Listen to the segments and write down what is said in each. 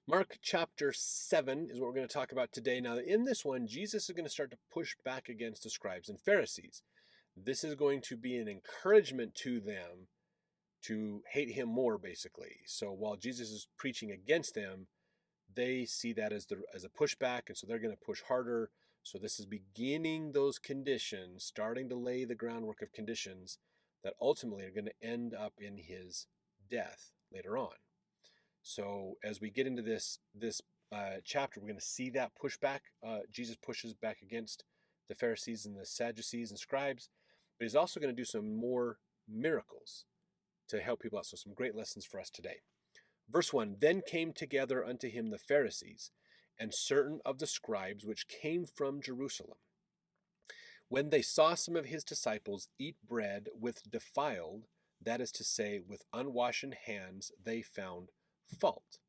Mark chapter 7 is what we're going to talk about today. Now, in this one, Jesus is going to start to push back against the scribes and Pharisees. This is going to be an encouragement to them to hate him more, basically. So while Jesus is preaching against them, they see that as a pushback, and so they're going to push harder. So this is beginning those conditions, starting to lay the groundwork of conditions that ultimately are going to end up in his death later on. So as we get into this chapter, we're going to see that pushback. Jesus pushes back against the Pharisees and the Sadducees and scribes, but he's also going to do some more miracles to help people out. So some great lessons for us today. Verse 1, Then came together unto him the Pharisees and certain of the scribes which came from Jerusalem. When they saw some of his disciples eat bread with defiled, that is to say, with unwashen hands, they found fault.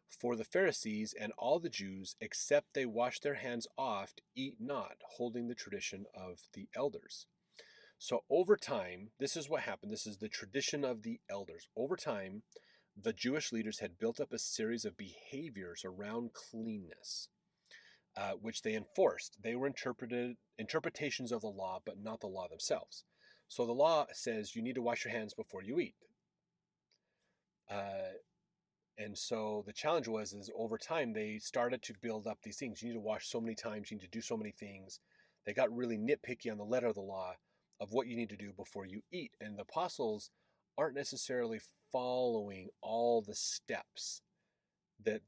For the Pharisees and all the Jews, except they wash their hands oft, eat not, holding the tradition of the elders. So over time, this is what happened. This is the tradition of the elders. Over time, the Jewish leaders had built up a series of behaviors around cleanness, which they enforced. They were interpretations of the law, but not the law themselves. So the law says you need to wash your hands before you eat. And so the challenge is over time, they started to build up these things. You need to wash so many times. You need to do so many things. They got really nitpicky on the letter of the law of what you need to do before you eat. And the apostles aren't necessarily following all the steps that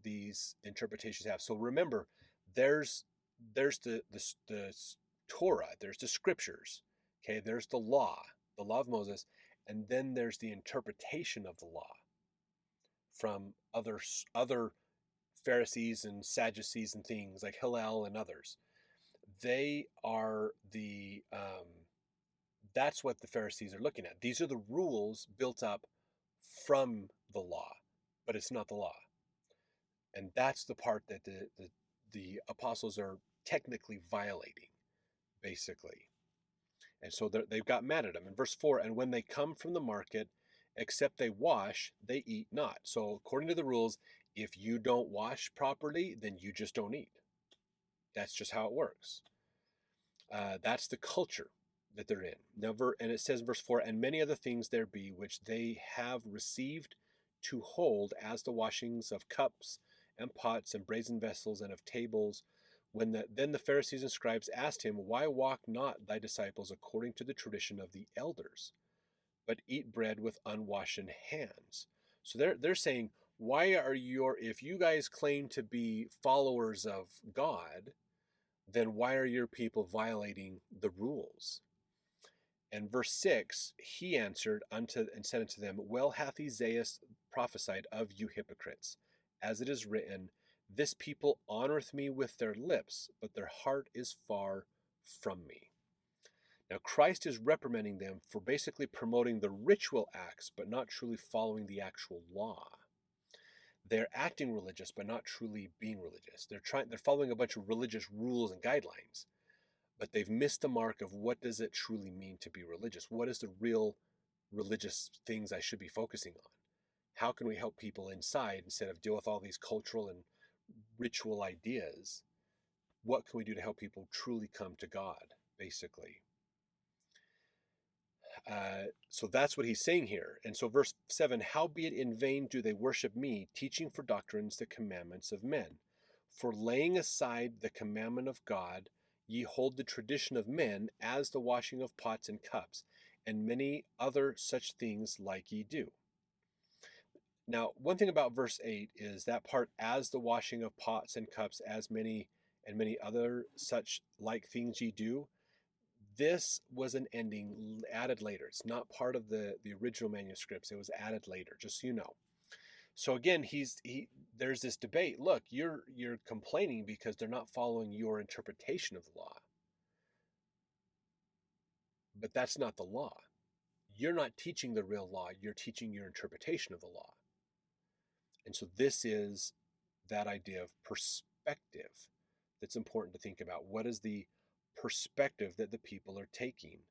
these interpretations have. So remember, there's the Torah, there's the scriptures, okay, there's the law of Moses, and then there's the interpretation of the law from other Pharisees and Sadducees and things like Hillel and others. They are that's what the Pharisees are looking at. These are the rules built up from the law, but it's not the law. And that's the part that the apostles are technically violating, basically. And so they've got mad at him. In verse 4, and when they come from the market, except they wash, they eat not. So according to the rules, if you don't wash properly, then you just don't eat. That's just how it works. That's the culture that they're in. Now, and it says, verse 4, and many other things there be which they have received to hold, as the washings of cups and pots and brazen vessels and of tables. Then the Pharisees and scribes asked him, Why walk not thy disciples according to the tradition of the elders, but eat bread with unwashen hands? So they're saying, why are if you guys claim to be followers of God, then why are your people violating the rules? And verse 6, he answered and said unto them, Well hath Isaiah prophesied of you hypocrites, as it is written, This people honoreth me with their lips, but their heart is far from me. Now Christ is reprimanding them for basically promoting the ritual acts, but not truly following the actual law. They're acting religious, but not truly being religious. They're following a bunch of religious rules and guidelines, but they've missed the mark of what does it truly mean to be religious? What is the real religious things I should be focusing on? How can we help people inside instead of deal with all these cultural and ritual ideas? What can we do to help people truly come to God, basically? So that's what he's saying here. And so verse 7, Howbeit in vain do they worship me, teaching for doctrines the commandments of men. For laying aside the commandment of God, ye hold the tradition of men, as the washing of pots and cups, and many other such things like ye do. Now, one thing about verse 8 is that part, as the washing of pots and cups, as many other such like things ye do. This was an ending added later. It's not part of the original manuscripts. It was added later, just so you know. So again, there's this debate. Look, you're complaining because they're not following your interpretation of the law. But that's not the law. You're not teaching the real law. You're teaching your interpretation of the law. And so this is that idea of perspective that's important to think about. What is the perspective that the people are taking?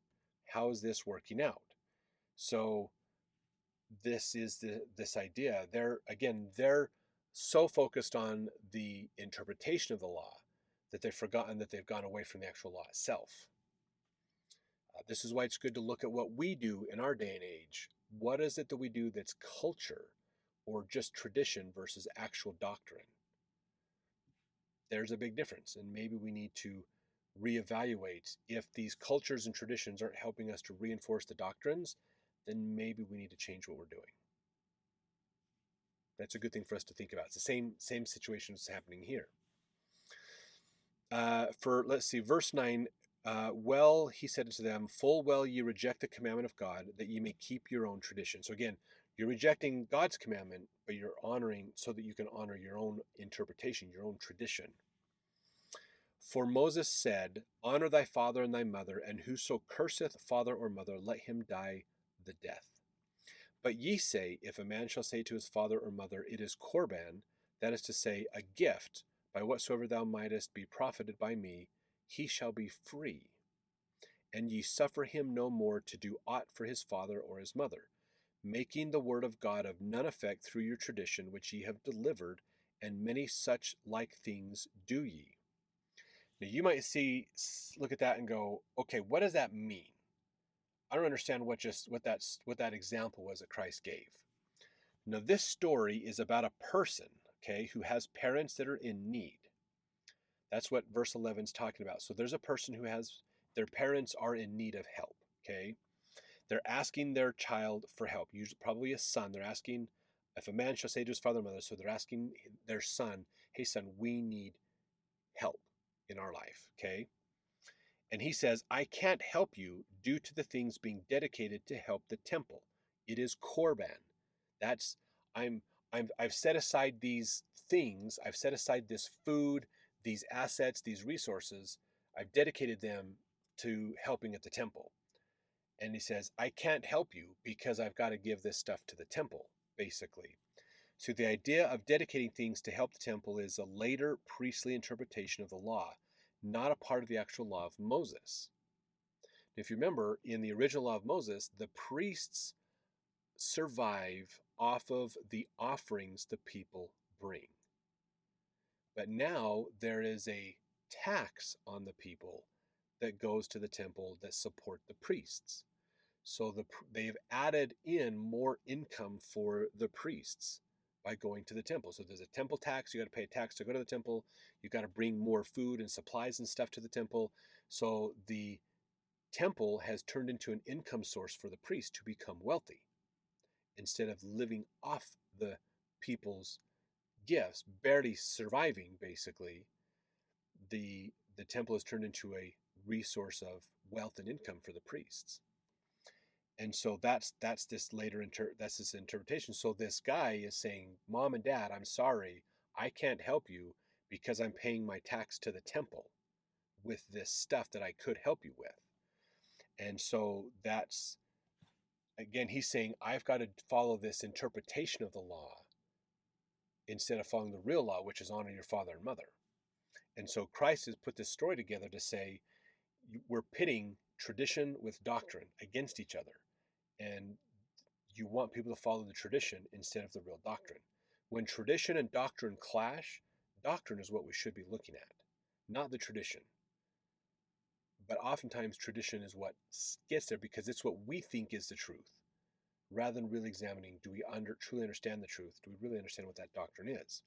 How is this working out? So this is this idea. They're so focused on the interpretation of the law that they've forgotten that they've gone away from the actual law itself. This is why it's good to look at what we do in our day and age. What is it that we do that's culture or just tradition versus actual doctrine? There's a big difference, and maybe we need to reevaluate. If these cultures and traditions aren't helping us to reinforce the doctrines, then maybe we need to change what we're doing. That's a good thing for us to think about. It's the same situation that's happening here. Let's see, verse 9. Well, he said to them, full well ye reject the commandment of God, that ye may keep your own tradition. So again, you're rejecting God's commandment, but you're honoring so that you can honor your own interpretation, your own tradition. For Moses said, honor thy father and thy mother, and whoso curseth father or mother, let him die the death. But ye say, if a man shall say to his father or mother, it is Corban, that is to say, a gift, by whatsoever thou mightest be profited by me, he shall be free. And ye suffer him no more to do aught for his father or his mother, making the word of God of none effect through your tradition which ye have delivered, and many such like things do ye. Now you might look at that and go, okay, what does that mean? I don't understand what that example was that Christ gave. Now this story is about a person, okay, who has parents that are in need. That's what verse 11 is talking about. So there's a person who has, their parents are in need of help, okay? They're asking their child for help, usually probably a son. They're asking, if a man shall say to his father and mother, so they're asking their son, hey son, we need help in our life, okay? And he says, I can't help you due to the things being dedicated to help the temple. It is Korban. That's, I've set aside these things. I've set aside this food, these assets, these resources. I've dedicated them to helping at the temple. And he says, I can't help you because I've got to give this stuff to the temple, basically. So the idea of dedicating things to help the temple is a later priestly interpretation of the law, not a part of the actual law of Moses. If you remember, in the original law of Moses, the priests survive off of the offerings the people bring. But now there is a tax on the people that goes to the temple that support the priests. So they've added in more income for the priests by going to the temple. So there's a temple tax. You got to pay a tax to go to the temple. You got to bring more food and supplies and stuff to the temple. So the temple has turned into an income source for the priest to become wealthy. Instead of living off the people's gifts, barely surviving, basically, the temple has turned into a resource of wealth and income for the priests. And so that's this interpretation. So this guy is saying, Mom and Dad, I'm sorry, I can't help you because I'm paying my tax to the temple with this stuff that I could help you with. And so that's, again, he's saying, I've got to follow this interpretation of the law instead of following the real law, which is honor your father and mother. And so Christ has put this story together to say, we're pitting tradition with doctrine against each other. And you want people to follow the tradition instead of the real doctrine. When tradition and doctrine clash, doctrine is what we should be looking at, not the tradition. But oftentimes tradition is what gets there because it's what we think is the truth, rather than really examining, do we truly understand the truth? Do we really understand what that doctrine is?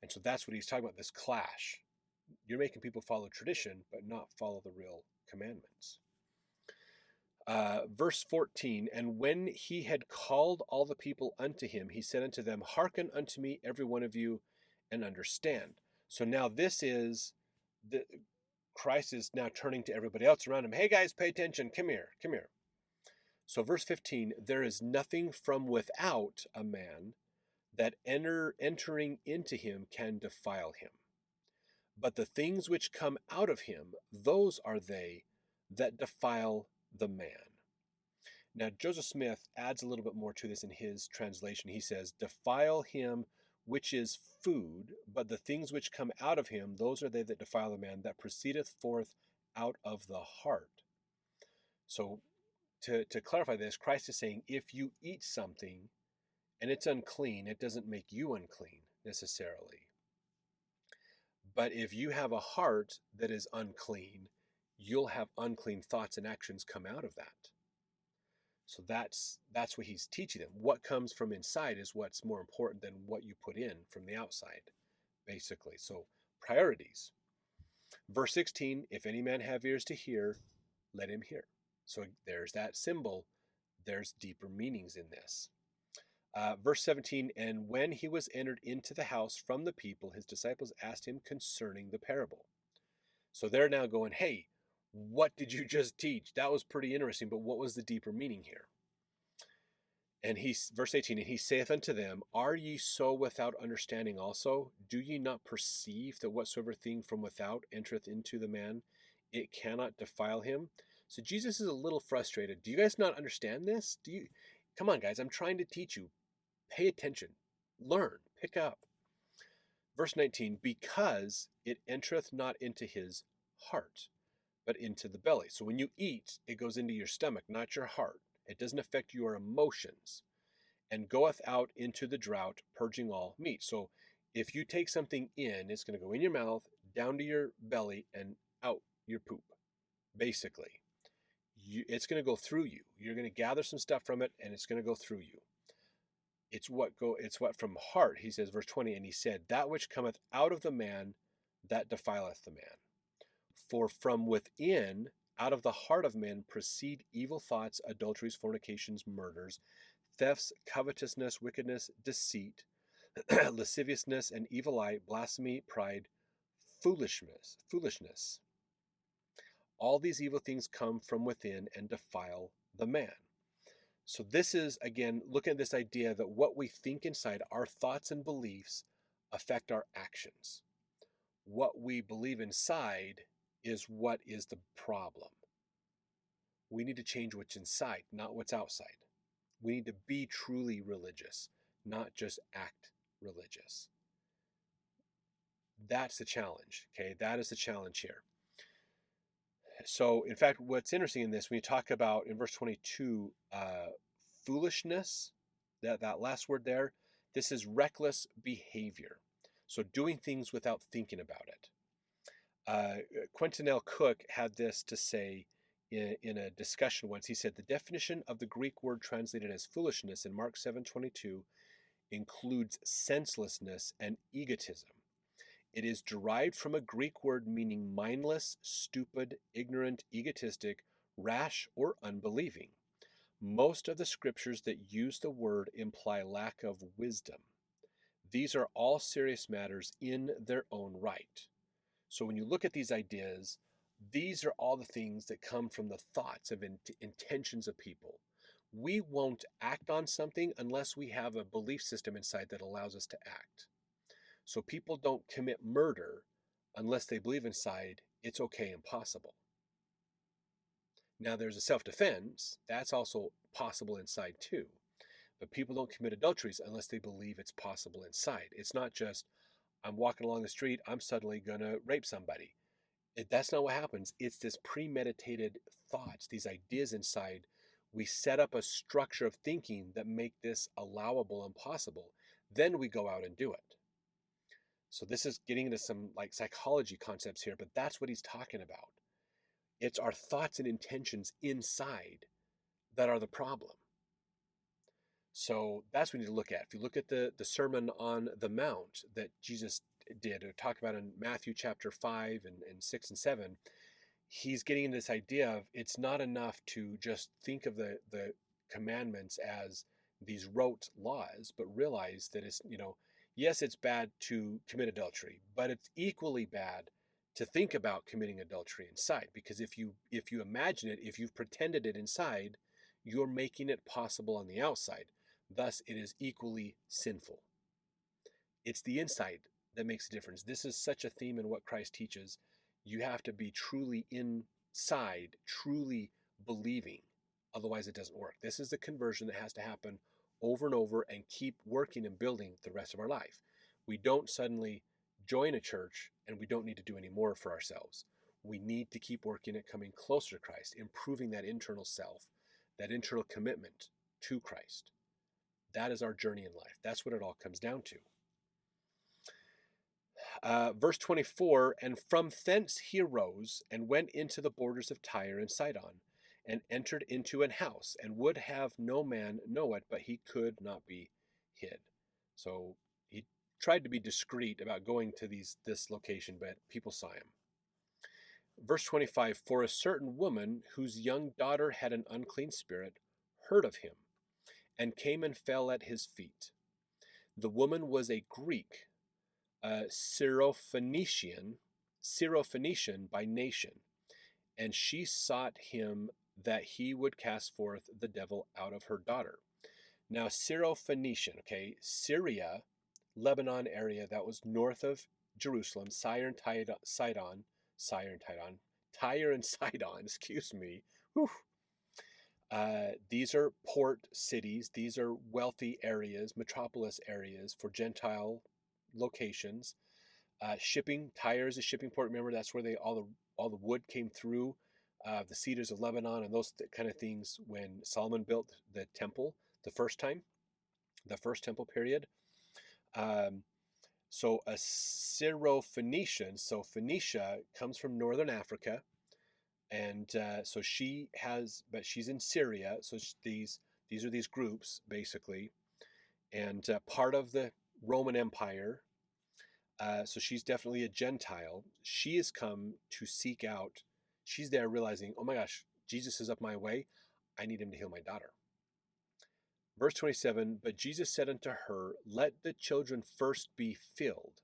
And so that's what he's talking about, this clash. You're making people follow tradition, but not follow the real commandments. Verse 14, and when he had called all the people unto him, he said unto them, hearken unto me, every one of you, and understand. So now this is, Christ is now turning to everybody else around him. Hey guys, pay attention. Come here. So verse 15, there is nothing from without a man that entering into him can defile him. But the things which come out of him, those are they that defile the man. Now, Joseph Smith adds a little bit more to this in his translation. He says, defile him which is food, but the things which come out of him, those are they that defile the man, that proceedeth forth out of the heart. So to clarify this, Christ is saying if you eat something and it's unclean, it doesn't make you unclean necessarily. But if you have a heart that is unclean, you'll have unclean thoughts and actions come out of that. So that's what he's teaching them. What comes from inside is what's more important than what you put in from the outside, basically. So priorities. Verse 16, if any man have ears to hear, let him hear. So there's that symbol. There's deeper meanings in this. Verse 17, and when he was entered into the house from the people, his disciples asked him concerning the parable. So they're now going, hey, what did you just teach? That was pretty interesting, but what was the deeper meaning here? And verse 18, and he saith unto them, are ye so without understanding also? Do ye not perceive that whatsoever thing from without entereth into the man, it cannot defile him? So Jesus is a little frustrated. Do you guys not understand this? Come on, guys, I'm trying to teach you. Pay attention. Learn. Pick up. Verse 19, because it entereth not into his heart, but into the belly. So when you eat, it goes into your stomach, not your heart. It doesn't affect your emotions. And goeth out into the drought, purging all meat. So if you take something in, it's going to go in your mouth, down to your belly, and out your poop, basically. It's going to go through you. You're going to gather some stuff from it, and it's going to go through you. It's what from heart, he says, verse 20, and he said, that which cometh out of the man, that defileth the man. For from within, out of the heart of men, proceed evil thoughts, adulteries, fornications, murders, thefts, covetousness, wickedness, deceit, lasciviousness, and evil eye, blasphemy, pride, foolishness. All these evil things come from within and defile the man. So this is, again, looking at this idea that what we think inside, our thoughts and beliefs, affect our actions. What we believe inside is what is the problem. We need to change what's inside, not what's outside. We need to be truly religious, not just act religious. That's the challenge, okay? That is the challenge here. So, in fact, what's interesting in this, when you talk about, in verse 22, foolishness, that last word there, this is reckless behavior. So doing things without thinking about it. Quentin Cook had this to say in a discussion once. He said, the definition of the Greek word translated as foolishness in Mark 7:22 includes senselessness and egotism. It is derived from a Greek word meaning mindless, stupid, ignorant, egotistic, rash, or unbelieving. Most of the scriptures that use the word imply lack of wisdom. These are all serious matters in their own right. So when you look at these ideas, these are all the things that come from the thoughts of intentions of people. We won't act on something unless we have a belief system inside that allows us to act. So people don't commit murder unless they believe inside it's okay and possible. Now there's a self-defense. That's also possible inside too. But people don't commit adulteries unless they believe it's possible inside. It's not just, I'm walking along the street, I'm suddenly going to rape somebody. That's not what happens. It's this premeditated thoughts, these ideas inside. We set up a structure of thinking that make this allowable and possible. Then we go out and do it. So this is getting into some like psychology concepts here, but that's what he's talking about. It's our thoughts and intentions inside that are the problem. So that's what we need to look at. If you look at the Sermon on the Mount that Jesus did, or talk about in Matthew chapter 5 and 6 and 7, he's getting into this idea of it's not enough to just think of the commandments as these rote laws, but realize that it's, yes, it's bad to commit adultery, but it's equally bad to think about committing adultery inside, because if you imagine it, if you've pretended it inside, you're making it possible on the outside. Thus, it is equally sinful. It's the inside that makes a difference. This is such a theme in what Christ teaches. You have to be truly inside, truly believing. Otherwise, it doesn't work. This is the conversion that has to happen over and over and keep working and building the rest of our life. We don't suddenly join a church and we don't need to do any more for ourselves. We need to keep working at coming closer to Christ, improving that internal self, that internal commitment to Christ. That is our journey in life. That's what it all comes down to. Verse 24, and from thence he arose and went into the borders of Tyre and Sidon, and entered into an house, and would have no man know it, but he could not be hid. So he tried to be discreet about going to this location, but people saw him. Verse 25, for a certain woman whose young daughter had an unclean spirit heard of him, and came and fell at his feet. The woman was a Greek, Syrophoenician by nation, and she sought him that he would cast forth the devil out of her daughter. Now, Syrophoenician, okay, Syria, Lebanon area, that was north of Jerusalem, Tyre and Sidon, excuse me. Whew. These are port cities. These are wealthy areas, metropolis areas for Gentile locations. Shipping, Tyre is a shipping port. Remember, that's where all the wood came through, the cedars of Lebanon and those kind of things when Solomon built the temple the first time, the first temple period. So a Syrophoenician, so Phoenicia comes from northern Africa, and so she's in Syria. So these are these groups basically, and part of the Roman Empire. So she's definitely a Gentile. She has come to seek out. She's there realizing, oh my gosh, Jesus is up my way. I need him to heal my daughter. Verse 27, but Jesus said unto her, let the children first be filled,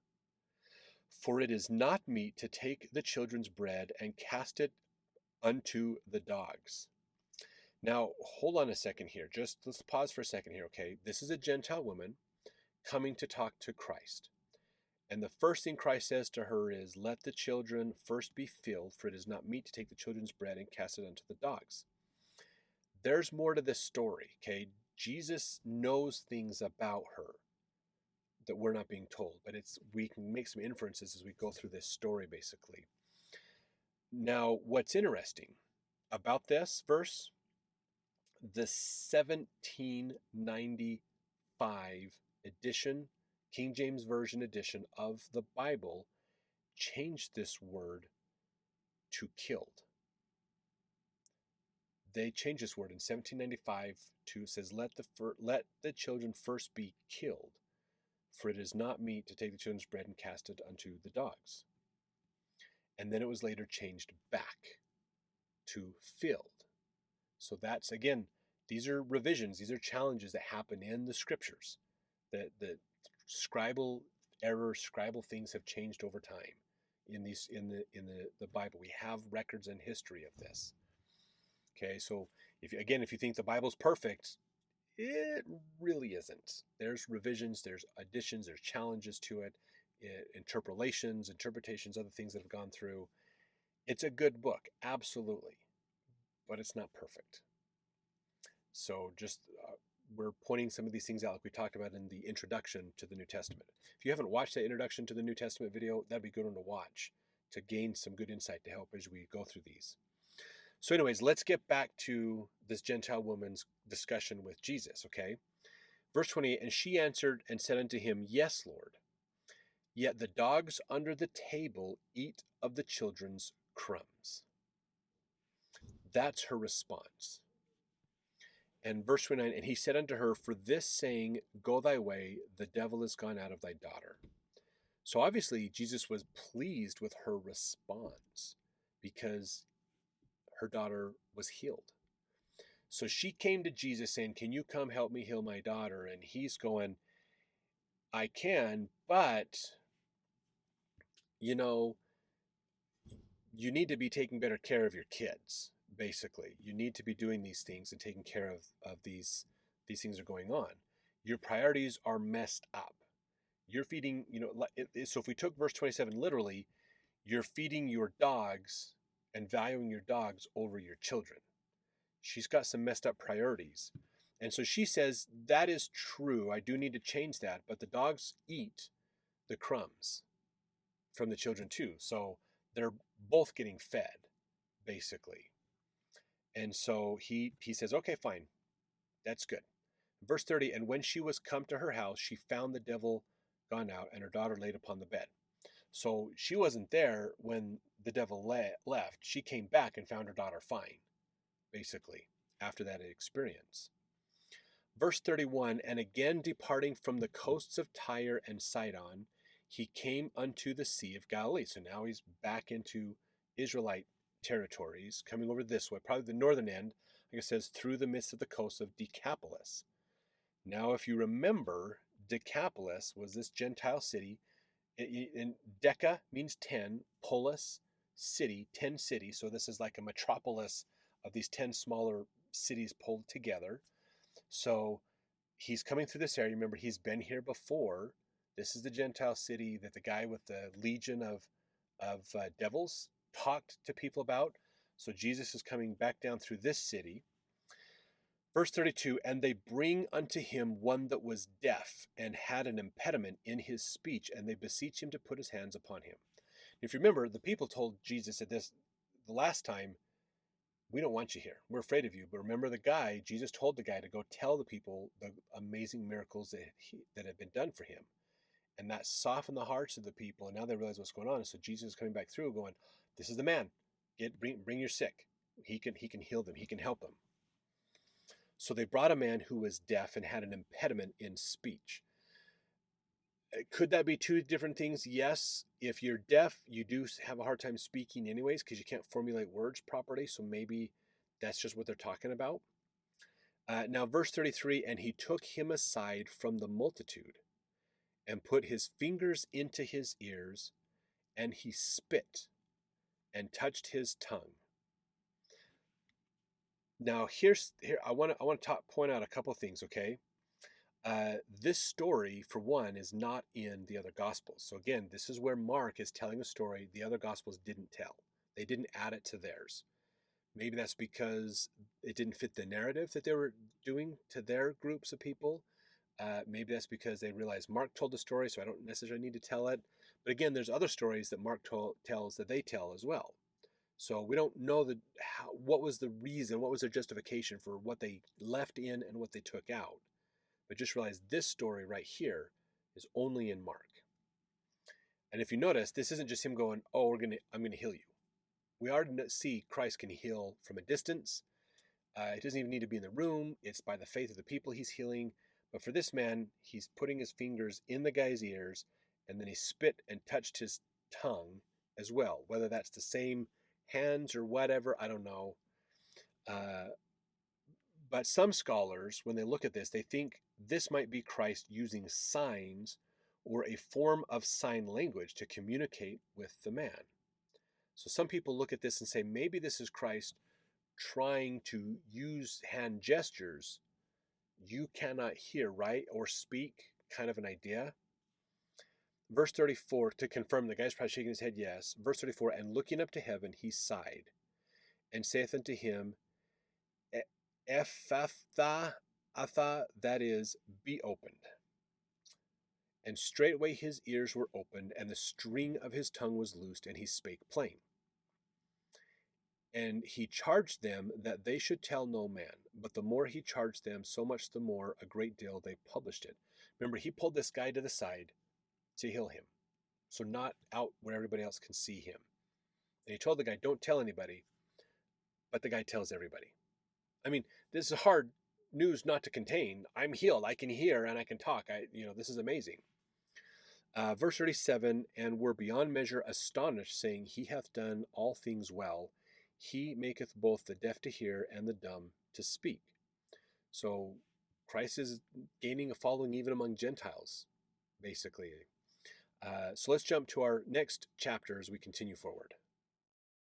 for it is not meet to take the children's bread and cast it unto the dogs. Now, hold on a second here. Just let's pause for a second here, okay? This is a Gentile woman coming to talk to Christ. And the first thing Christ says to her is, let the children first be filled, for it is not meet to take the children's bread and cast it unto the dogs. There's more to this story, okay? Jesus knows things about her that we're not being told, but we can make some inferences as we go through this story, basically. Now, what's interesting about this verse, the 1795 edition, King James Version edition of the Bible, changed this word to killed. They changed this word in 1795 to, says, let the children first be killed, for it is not meet to take the children's bread and cast it unto the dogs. And then it was later changed back to filled. So that's, again, these are revisions, these are challenges that happen in the scriptures. The scribal errors, scribal things have changed over time in the Bible. We have records and history of this. Okay, so if you think the Bible's perfect, it really isn't. There's revisions, there's additions, there's challenges to it, interpolations, interpretations, other things that have gone through. It's a good book, absolutely, but it's not perfect. So just we're pointing some of these things out like we talked about in the introduction to the New Testament. If you haven't watched that introduction to the New Testament video, that'd be a good one to watch to gain some good insight to help as we go through these. So anyways, let's get back to this Gentile woman's discussion with Jesus, okay? Verse 28, and she answered and said unto him, yes, Lord. Yet the dogs under the table eat of the children's crumbs. That's her response. And verse 29, and he said unto her, for this saying, go thy way, the devil is gone out of thy daughter. So obviously Jesus was pleased with her response because her daughter was healed. So she came to Jesus saying, can you come help me heal my daughter? And he's going, I can, but, you need to be taking better care of your kids, basically. You need to be doing these things and taking care of these things are going on. Your priorities are messed up. You're feeding, so if we took verse 27 literally, you're feeding your dogs and valuing your dogs over your children. She's got some messed up priorities. And so she says, that is true. I do need to change that. But the dogs eat the crumbs from the children too. So they're both getting fed, basically. And so he says, okay, fine, that's good. Verse 30, and when she was come to her house, she found the devil gone out and her daughter laid upon the bed. So she wasn't there when the devil left. She came back and found her daughter fine, basically, after that experience. Verse 31, and again departing from the coasts of Tyre and Sidon, he came unto the Sea of Galilee. So now he's back into Israelite territories, coming over this way, probably the northern end, like it says, through the midst of the coast of Decapolis. Now, if you remember, Decapolis was this Gentile city. And Deca means 10, polis, city, 10 cities. So this is like a metropolis of these 10 smaller cities pulled together. So he's coming through this area. Remember, he's been here before. This is the Gentile city that the guy with the legion of devils talked to people about. So Jesus is coming back down through this city. Verse 32, and they bring unto him one that was deaf and had an impediment in his speech, and they beseech him to put his hands upon him. If you remember, the people told Jesus at this the last time, we don't want you here. We're afraid of you. But remember the guy, Jesus told the guy to go tell the people the amazing miracles that had been done for him. And that softened the hearts of the people, and now they realize what's going on. And so Jesus is coming back through going, this is the man. Bring your sick. He can heal them. He can help them. So they brought a man who was deaf and had an impediment in speech. Could that be two different things? Yes. If you're deaf, you do have a hard time speaking anyways because you can't formulate words properly. So maybe that's just what they're talking about. Now, verse 33, and he took him aside from the multitude and put his fingers into his ears, and he spit and touched his tongue. Now, here I want to point out a couple things, okay? This story, for one, is not in the other Gospels. So again, this is where Mark is telling a story the other Gospels didn't tell. They didn't add it to theirs. Maybe that's because it didn't fit the narrative that they were doing to their groups of people. Maybe that's because they realized Mark told the story, so I don't necessarily need to tell it. But again, there's other stories that Mark tells that they tell as well. So we don't know what was the reason, what was their justification for what they left in and what they took out. But just realize this story right here is only in Mark. And if you notice, this isn't just him going, oh, I'm gonna heal you. We already see Christ can heal from a distance. It doesn't even need to be in the room. It's by the faith of the people he's healing. But for this man, he's putting his fingers in the guy's ears, and then he spit and touched his tongue as well. Whether that's the same hands or whatever, I don't know. But some scholars, when they look at this, they think this might be Christ using signs or a form of sign language to communicate with the man. So some people look at this and say, maybe this is Christ trying to use hand gestures you cannot hear, right? Or speak, kind of an idea. Verse 34, to confirm, the guy's probably shaking his head, yes. Verse 34, and looking up to heaven, he sighed, and saith unto him, Ephphatha, that is, be opened. And straightway his ears were opened, and the string of his tongue was loosed, and he spake plain. And he charged them that they should tell no man. But the more he charged them, so much the more a great deal they published it. Remember, he pulled this guy to the side to heal him. So not out where everybody else can see him. And he told the guy, don't tell anybody. But the guy tells everybody. I mean, this is hard news not to contain. I'm healed. I can hear and I can talk. This is amazing. Verse 37, and were beyond measure astonished, saying, he hath done all things well. He maketh both the deaf to hear and the dumb to speak. So Christ is gaining a following even among Gentiles, basically. So let's jump to our next chapter as we continue forward.